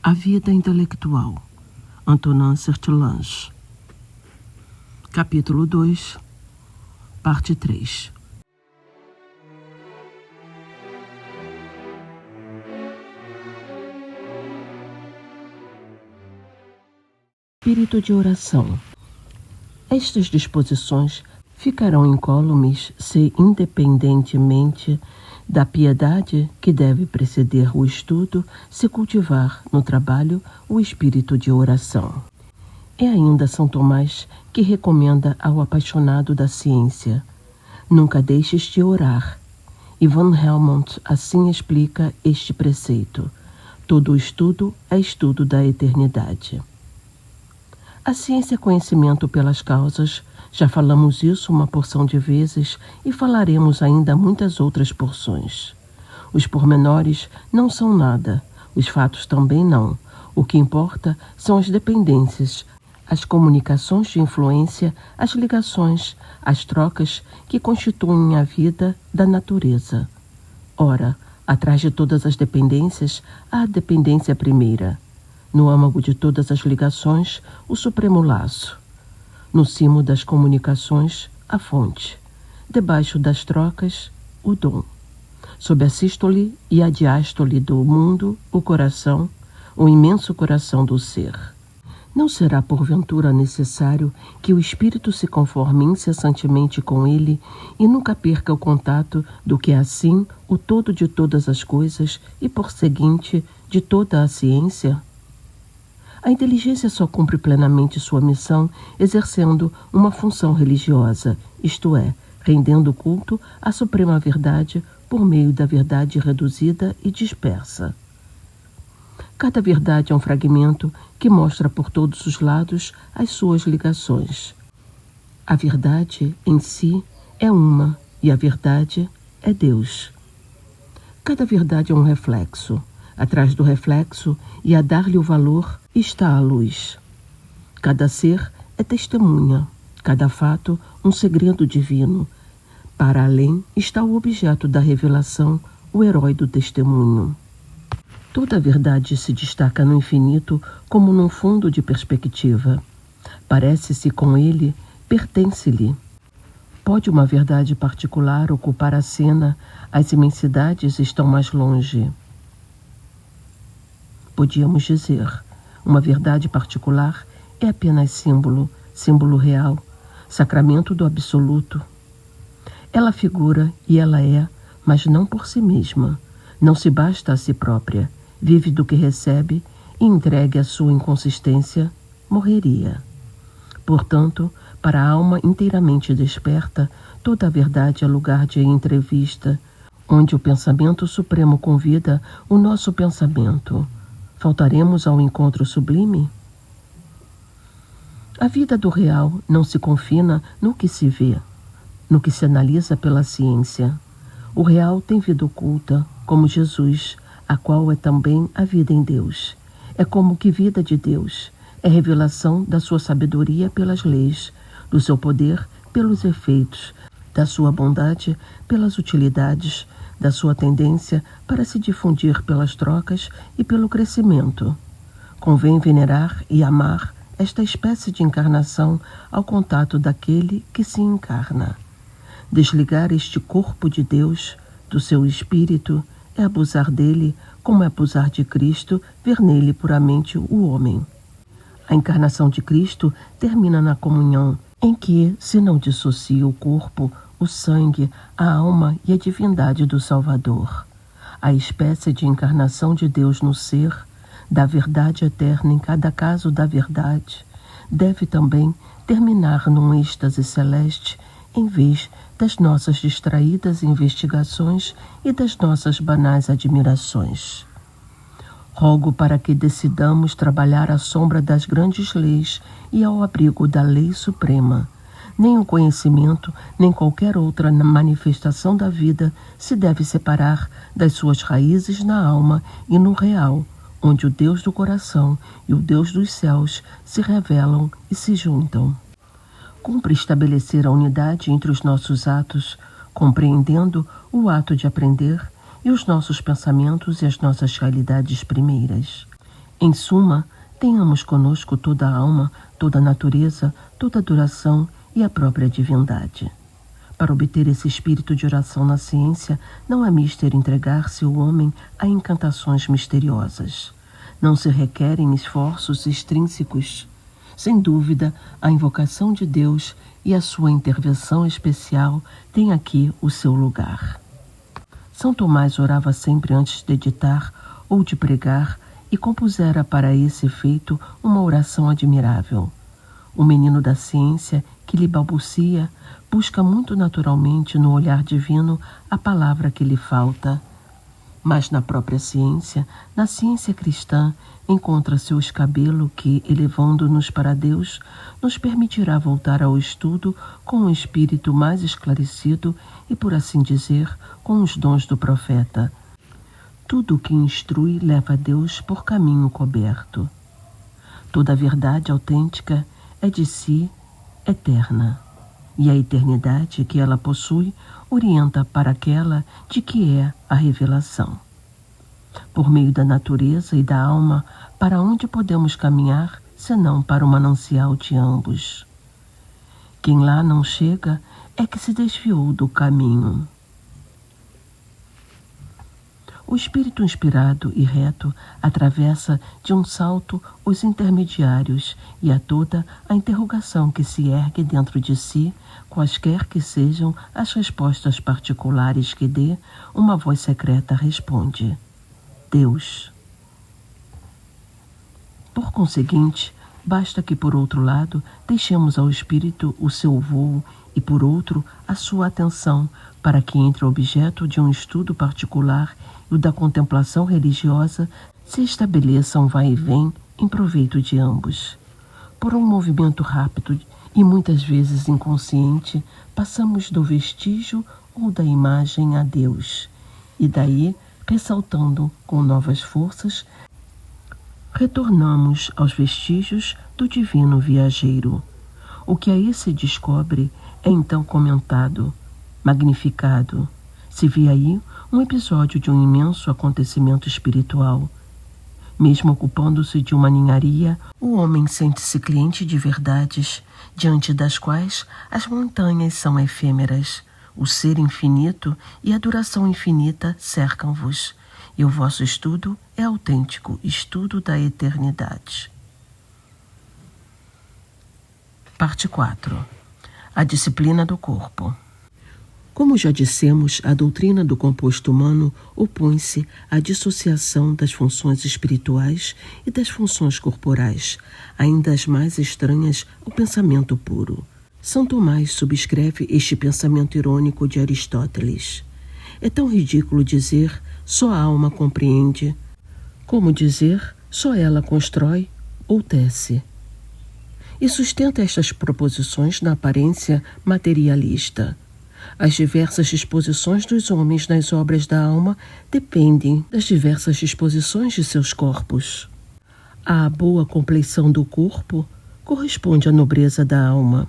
A vida intelectual. Antonin Sertilange. Capítulo 2, parte 3. Espírito de oração. Estas disposições ficarão incólumes se, independentemente da piedade que deve preceder o estudo, se cultivar no trabalho o espírito de oração. É ainda São Tomás que recomenda ao apaixonado da ciência: nunca deixes de orar. E Van Helmont assim explica este preceito: todo estudo é estudo da eternidade. A ciência é conhecimento pelas causas. Já falamos isso uma porção de vezes e falaremos ainda muitas outras porções. Os pormenores não são nada, os fatos também não. O que importa são as dependências, as comunicações de influência, as ligações, as trocas que constituem a vida da natureza. Ora, atrás de todas as dependências, há a dependência primeira. No âmago de todas as ligações, o supremo laço. No cimo das comunicações, a fonte. Debaixo das trocas, o dom. Sob a sístole e a diástole do mundo, o coração, o imenso coração do ser. Não será porventura necessário que o espírito se conforme incessantemente com ele e nunca perca o contato do que é assim o todo de todas as coisas e, por seguinte, de toda a ciência? A inteligência só cumpre plenamente sua missão exercendo uma função religiosa, isto é, rendendo culto à suprema verdade por meio da verdade reduzida e dispersa. Cada verdade é um fragmento que mostra por todos os lados as suas ligações. A verdade em si é uma e a verdade é Deus. Cada verdade é um reflexo. Atrás do reflexo, e a dar-lhe o valor, está a luz. Cada ser é testemunha, cada fato um segredo divino. Para além está o objeto da revelação, o herói do testemunho. Toda a verdade se destaca no infinito como num fundo de perspectiva. Parece-se com ele, pertence-lhe. Pode uma verdade particular ocupar a cena, as imensidades estão mais longe. Podíamos dizer, uma verdade particular é apenas símbolo, símbolo real, sacramento do absoluto. Ela figura e ela é, mas não por si mesma, não se basta a si própria, vive do que recebe e entregue a sua inconsistência, morreria. Portanto, para a alma inteiramente desperta, toda a verdade é lugar de entrevista, onde o pensamento supremo convida o nosso pensamento. Faltaremos ao encontro sublime? A vida do real não se confina no que se vê, no que se analisa pela ciência. O real tem vida oculta, como Jesus, a qual é também a vida em Deus. É como que vida de Deus, é revelação da sua sabedoria pelas leis, do seu poder pelos efeitos, da sua bondade pelas utilidades, da sua tendência para se difundir pelas trocas e pelo crescimento. Convém venerar e amar esta espécie de encarnação ao contato daquele que se encarna. Desligar este corpo de Deus do seu espírito é abusar dele, como é abusar de Cristo, ver nele puramente o homem. A encarnação de Cristo termina na comunhão, em que se não dissocia o corpo, o sangue, a alma e a divindade do Salvador. A espécie de encarnação de Deus no ser, da verdade eterna em cada caso da verdade, deve também terminar num êxtase celeste em vez das nossas distraídas investigações e das nossas banais admirações. Rogo para que decidamos trabalhar à sombra das grandes leis e ao abrigo da lei suprema. Nem o conhecimento, nem qualquer outra manifestação da vida se deve separar das suas raízes na alma e no real, onde o Deus do coração e o Deus dos céus se revelam e se juntam. Cumpre estabelecer a unidade entre os nossos atos, compreendendo o ato de aprender e os nossos pensamentos e as nossas realidades primeiras. Em suma, tenhamos conosco toda a alma, toda a natureza, toda a duração e a própria divindade. Para obter esse espírito de oração na ciência, não é mister entregar-se o homem a encantações misteriosas. Não se requerem esforços extrínsecos. Sem dúvida, a invocação de Deus e a sua intervenção especial têm aqui o seu lugar. São Tomás orava sempre antes de ditar ou de pregar e compusera para esse efeito uma oração admirável. O menino da ciência, que lhe balbucia, busca muito naturalmente no olhar divino a palavra que lhe falta. Mas na própria ciência, na ciência cristã, encontra-se o escabelo que, elevando-nos para Deus, nos permitirá voltar ao estudo com um espírito mais esclarecido e, por assim dizer, com os dons do profeta. Tudo o que instrui leva a Deus por caminho coberto. Toda a verdade autêntica é de si eterna, e a eternidade que ela possui orienta para aquela de que é a revelação. Por meio da natureza e da alma, para onde podemos caminhar, senão para o manancial de ambos? Quem lá não chega é que se desviou do caminho. O espírito inspirado e reto atravessa de um salto os intermediários e a toda a interrogação que se ergue dentro de si, quaisquer que sejam as respostas particulares que dê, uma voz secreta responde: Deus. Por conseguinte, basta que, por outro lado, deixemos ao espírito o seu vôo e, por outro, a sua atenção, para que entre o objeto de um estudo particular e o da contemplação religiosa se estabeleça um vai e vem em proveito de ambos. Por um movimento rápido e muitas vezes inconsciente, passamos do vestígio ou da imagem a Deus, e daí, ressaltando com novas forças, retornamos aos vestígios do divino viajeiro. O que aí se descobre é então comentado, magnificado. Se vê aí um episódio de um imenso acontecimento espiritual. Mesmo ocupando-se de uma ninharia, o homem sente-se cliente de verdades, diante das quais as montanhas são efêmeras, o ser infinito e a duração infinita cercam-vos, e o vosso estudo é autêntico estudo da eternidade. Parte 4. A disciplina do corpo. Como já dissemos, a doutrina do composto humano opõe-se à dissociação das funções espirituais e das funções corporais, ainda as mais estranhas ao pensamento puro. São Tomás subscreve este pensamento irônico de Aristóteles. É tão ridículo dizer só a alma compreende, como dizer só ela constrói ou tece. E sustenta estas proposições na aparência materialista. As diversas disposições dos homens nas obras da alma dependem das diversas disposições de seus corpos. A boa compleição do corpo corresponde à nobreza da alma.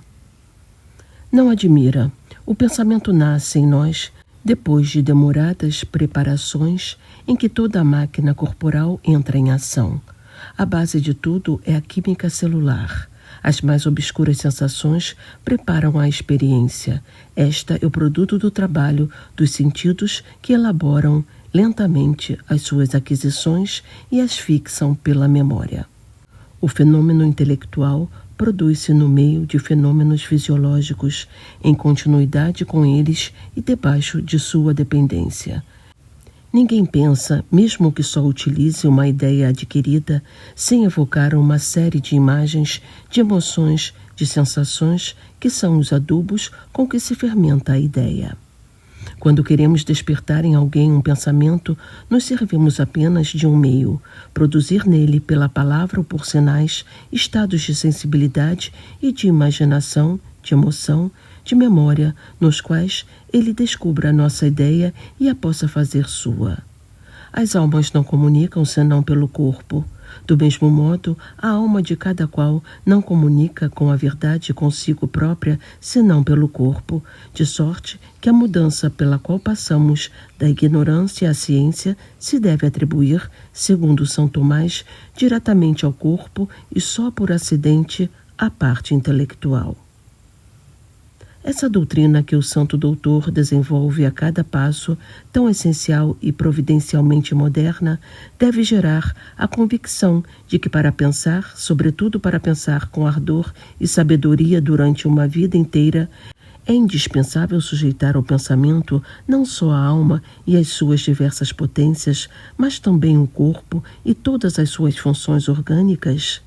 Não admira, o pensamento nasce em nós depois de demoradas preparações em que toda a máquina corporal entra em ação. A base de tudo é a química celular. As mais obscuras sensações preparam a experiência. Esta é o produto do trabalho dos sentidos que elaboram lentamente as suas aquisições e as fixam pela memória. O fenômeno intelectual produz-se no meio de fenômenos fisiológicos, em continuidade com eles e debaixo de sua dependência. Ninguém pensa, mesmo que só utilize uma ideia adquirida, sem evocar uma série de imagens, de emoções, de sensações, que são os adubos com que se fermenta a ideia. Quando queremos despertar em alguém um pensamento, nos servimos apenas de um meio, produzir nele, pela palavra ou por sinais, estados de sensibilidade e de imaginação, de emoção, de memória, nos quais ele descubra a nossa ideia e a possa fazer sua. As almas não comunicam senão pelo corpo. Do mesmo modo, a alma de cada qual não comunica com a verdade consigo própria, senão pelo corpo, de sorte que a mudança pela qual passamos da ignorância à ciência se deve atribuir, segundo São Tomás, diretamente ao corpo e só por acidente à parte intelectual. Essa doutrina que o Santo Doutor desenvolve a cada passo, tão essencial e providencialmente moderna, deve gerar a convicção de que para pensar, sobretudo para pensar com ardor e sabedoria durante uma vida inteira, é indispensável sujeitar ao pensamento não só a alma e as suas diversas potências, mas também o corpo e todas as suas funções orgânicas.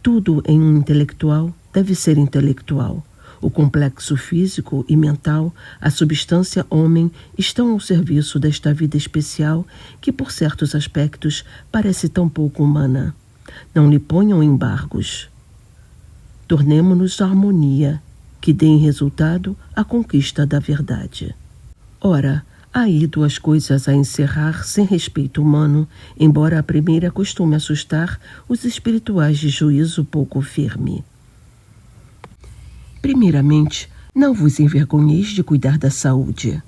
Tudo em um intelectual deve ser intelectual. O complexo físico e mental, a substância homem, estão ao serviço desta vida especial que, por certos aspectos, parece tão pouco humana. Não lhe ponham embargos. Tornemo-nos à harmonia, que dê em resultado a conquista da verdade. Ora, há aí duas coisas a encerrar sem respeito humano, embora a primeira costume assustar os espirituais de juízo pouco firme. Primeiramente, não vos envergonheis de cuidar da saúde.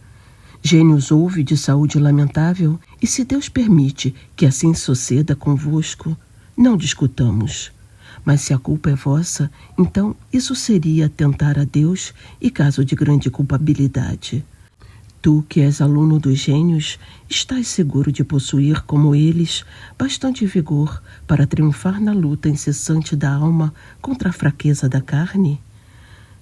Gênios houve de saúde lamentável, e se Deus permite que assim suceda convosco, não discutamos. Mas se a culpa é vossa, então isso seria tentar a Deus e caso de grande culpabilidade. Tu, que és aluno dos gênios, estás seguro de possuir, como eles, bastante vigor para triunfar na luta incessante da alma contra a fraqueza da carne?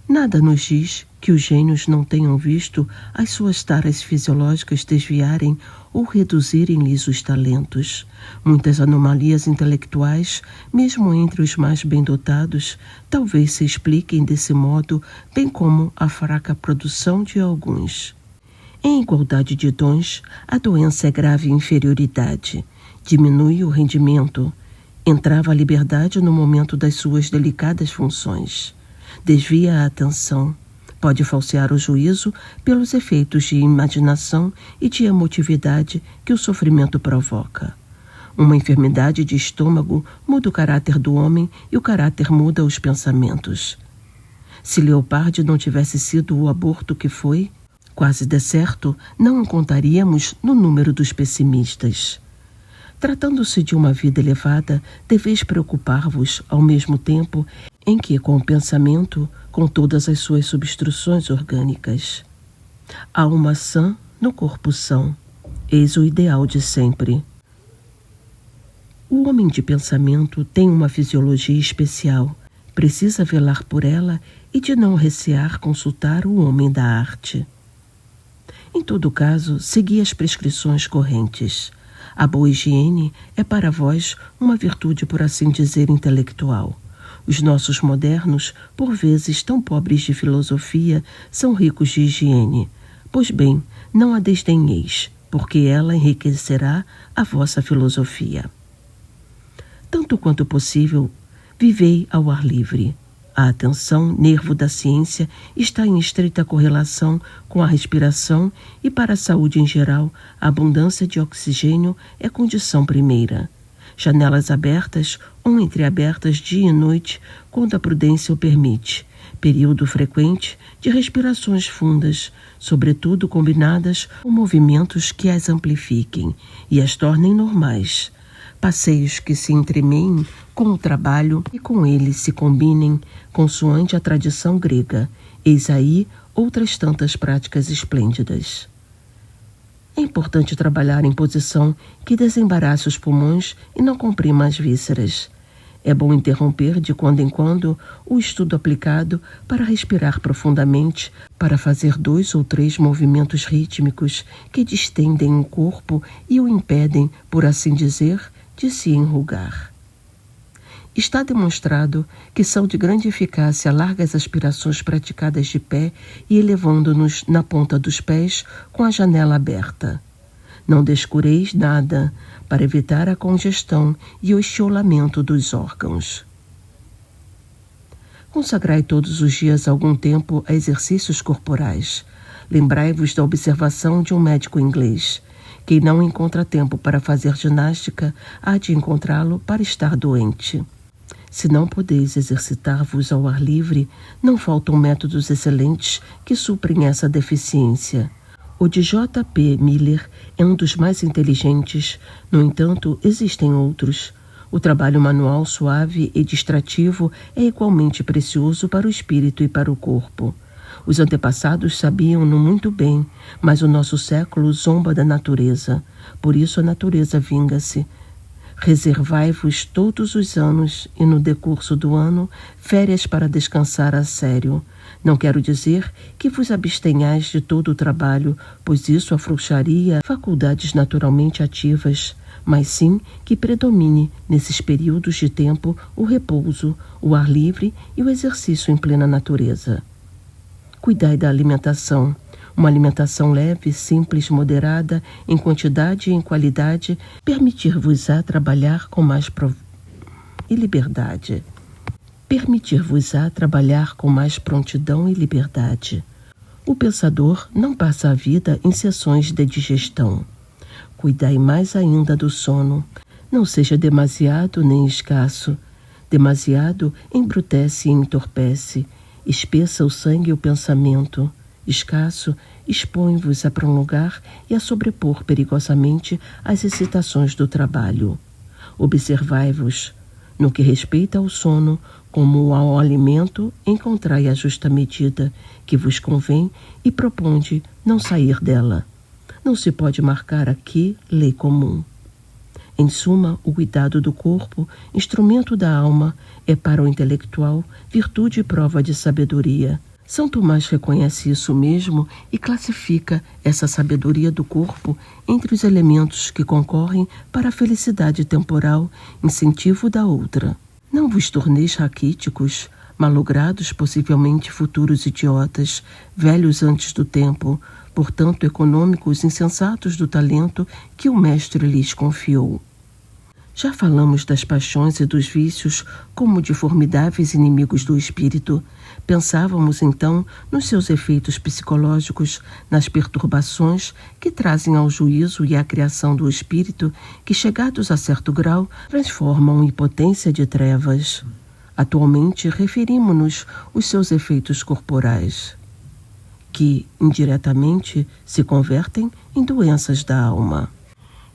Nada nos diz que os gênios não tenham visto as suas taras fisiológicas desviarem ou reduzirem-lhes os talentos. Muitas anomalias intelectuais, mesmo entre os mais bem dotados, talvez se expliquem desse modo, bem como a fraca produção de alguns. Em igualdade de dons, a doença é grave inferioridade. Diminui o rendimento. Entrava a liberdade no momento das suas delicadas funções. Desvia a atenção, pode falsear o juízo pelos efeitos de imaginação e de emotividade que o sofrimento provoca. Uma enfermidade de estômago muda o caráter do homem e o caráter muda os pensamentos. Se Leopardi não tivesse sido o aborto que foi, quase de certo não o contaríamos no número dos pessimistas. Tratando-se de uma vida elevada, deveis preocupar-vos, ao mesmo tempo, em que, com o pensamento, com todas as suas substruções orgânicas. Alma sã no corpo são, eis o ideal de sempre. O homem de pensamento tem uma fisiologia especial, precisa velar por ela e de não recear consultar o homem da arte. Em todo caso, segui as prescrições correntes. A boa higiene é para vós uma virtude, por assim dizer, intelectual. Os nossos modernos, por vezes tão pobres de filosofia, são ricos de higiene. Pois bem, não a desdenheis, porque ela enriquecerá a vossa filosofia. Tanto quanto possível, vivei ao ar livre. A atenção, nervo da ciência, está em estreita correlação com a respiração e, para a saúde em geral, a abundância de oxigênio é condição primeira. Janelas abertas ou entreabertas dia e noite, quando a prudência o permite. Período frequente de respirações fundas, sobretudo combinadas com movimentos que as amplifiquem e as tornem normais. Passeios que se entremeiem com o trabalho e com ele se combinem, consoante a tradição grega. Eis aí outras tantas práticas esplêndidas. É importante trabalhar em posição que desembarace os pulmões e não comprima as vísceras. É bom interromper de quando em quando o estudo aplicado para respirar profundamente, para fazer 2 ou 3 movimentos rítmicos que distendem o corpo e o impedem, por assim dizer, de se enrugar. Está demonstrado que são de grande eficácia largas aspirações praticadas de pé e elevando-nos na ponta dos pés com a janela aberta. Não descureis nada para evitar a congestão e o estiolamento dos órgãos. Consagrai todos os dias algum tempo a exercícios corporais. Lembrai-vos da observação de um médico inglês. Quem não encontra tempo para fazer ginástica, há de encontrá-lo para estar doente. Se não podeis exercitar-vos ao ar livre, não faltam métodos excelentes que suprem essa deficiência. O de J. P. Miller é um dos mais inteligentes, no entanto, existem outros. O trabalho manual suave e distrativo é igualmente precioso para o espírito e para o corpo. Os antepassados sabiam-no muito bem, mas o nosso século zomba da natureza. Por isso a natureza vinga-se. Reservai-vos todos os anos e no decurso do ano férias para descansar a sério. Não quero dizer que vos abstenhais de todo o trabalho, pois isso afrouxaria faculdades naturalmente ativas, mas sim que predomine nesses períodos de tempo o repouso, o ar livre e o exercício em plena natureza. Cuidai da alimentação. Uma alimentação leve, simples, moderada, em quantidade e em qualidade, permitir-vos-á trabalhar com mais liberdade. Permitir-vos-á trabalhar com mais prontidão e liberdade. O pensador não passa a vida em sessões de digestão. Cuidai mais ainda do sono. Não seja demasiado nem escasso. Demasiado embrutece e entorpece. Espessa o sangue e o pensamento. Escasso, expõe-vos a prolongar e a sobrepor perigosamente as excitações do trabalho. Observai-vos. No que respeita ao sono, como ao alimento, encontrai a justa medida que vos convém e proponde não sair dela. Não se pode marcar aqui lei comum. Em suma, o cuidado do corpo, instrumento da alma, é para o intelectual virtude e prova de sabedoria. São Tomás reconhece isso mesmo e classifica essa sabedoria do corpo entre os elementos que concorrem para a felicidade temporal, incentivo da outra. Não vos torneis raquíticos, malogrados, possivelmente futuros idiotas, velhos antes do tempo, portanto econômicos, insensatos do talento que o mestre lhes confiou. Já falamos das paixões e dos vícios como de formidáveis inimigos do espírito. Pensávamos, então, nos seus efeitos psicológicos, nas perturbações que trazem ao juízo e à criação do espírito, que, chegados a certo grau, transformam em potência de trevas. Atualmente, referimos-nos aos seus efeitos corporais, que, indiretamente, se convertem em doenças da alma.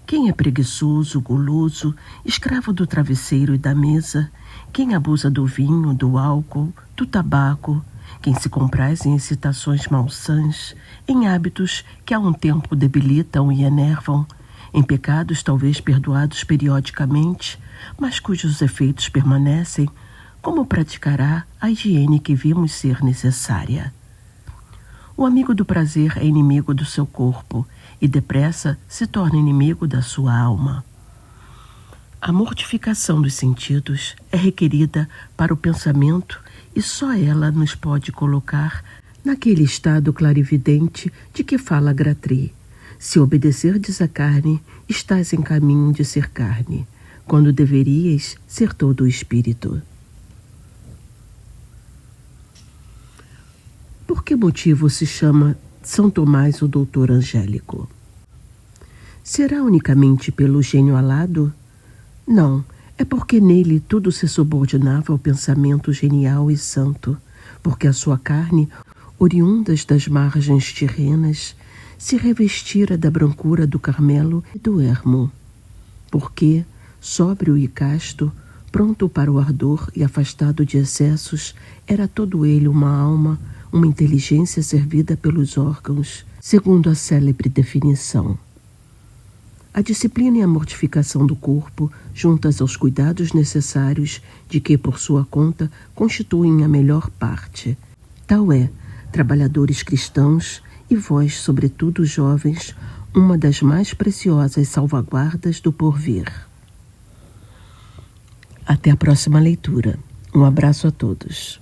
Quem é preguiçoso, guloso, escravo do travesseiro e da mesa, quem abusa do vinho, do álcool, do tabaco, quem se compraz em excitações malsãs, em hábitos que há um tempo debilitam e enervam, em pecados talvez perdoados periodicamente, mas cujos efeitos permanecem, como praticará a higiene que vimos ser necessária? O amigo do prazer é inimigo do seu corpo e depressa se torna inimigo da sua alma. A mortificação dos sentidos é requerida para o pensamento e só ela nos pode colocar naquele estado clarividente de que fala Gratry. Se obedecerdes à carne, estás em caminho de ser carne, quando deverias ser todo o espírito. Por que motivo se chama São Tomás o doutor angélico? Será unicamente pelo gênio alado? Não, é porque nele tudo se subordinava ao pensamento genial e santo, porque a sua carne, oriundas das margens tirrenas, se revestira da brancura do Carmelo e do Hermo, porque, sóbrio e casto, pronto para o ardor e afastado de excessos, era todo ele uma alma, uma inteligência servida pelos órgãos, segundo a célebre definição. A disciplina e a mortificação do corpo, juntas aos cuidados necessários, de que, por sua conta, constituem a melhor parte. Tal é, trabalhadores cristãos, e vós, sobretudo jovens, uma das mais preciosas salvaguardas do porvir. Até a próxima leitura. Um abraço a todos.